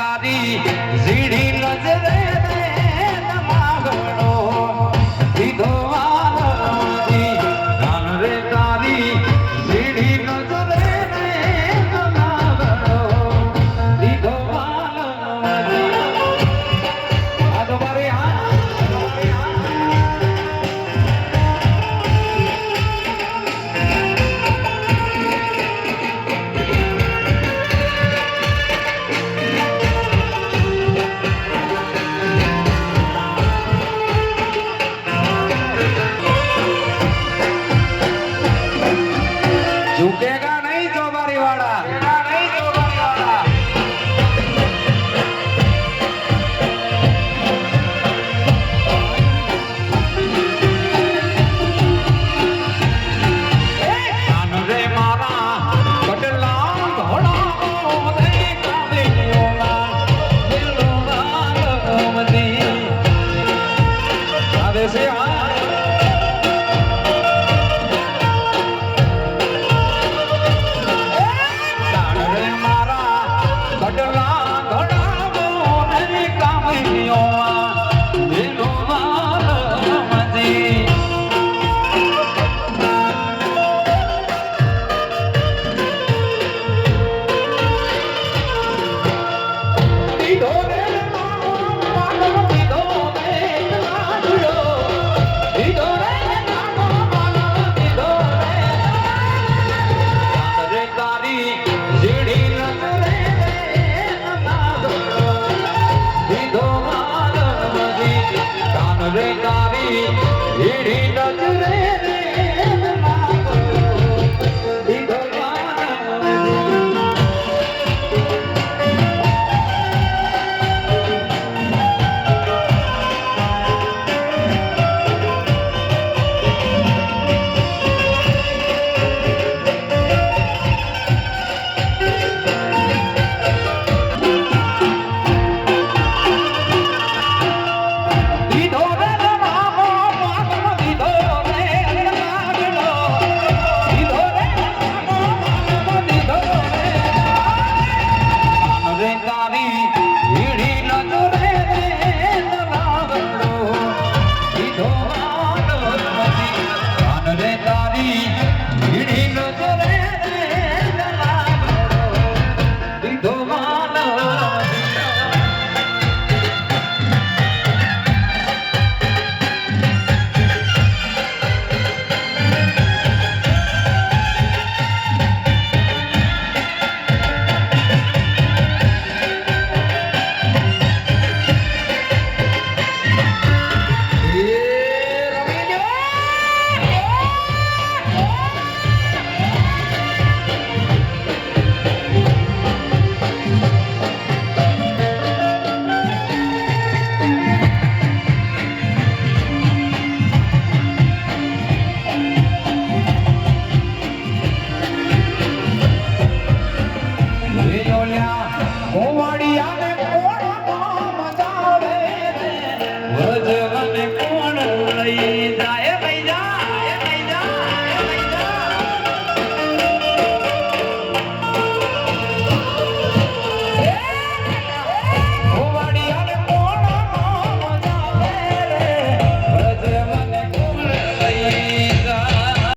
તારી ઝીડી નજરે માગણો દીધો વાલજી ધન રે તારી ઝીડી નજરે માગણો દીધો વાલજી આ તો મારી झुकेगा नहीं चौबारी वाला नहीं चौबारी वाला कान रे मारा कटला घोड़ा दे कालियोला दिलोला मदी आदे से रे तारी हीड़ी नजरे रे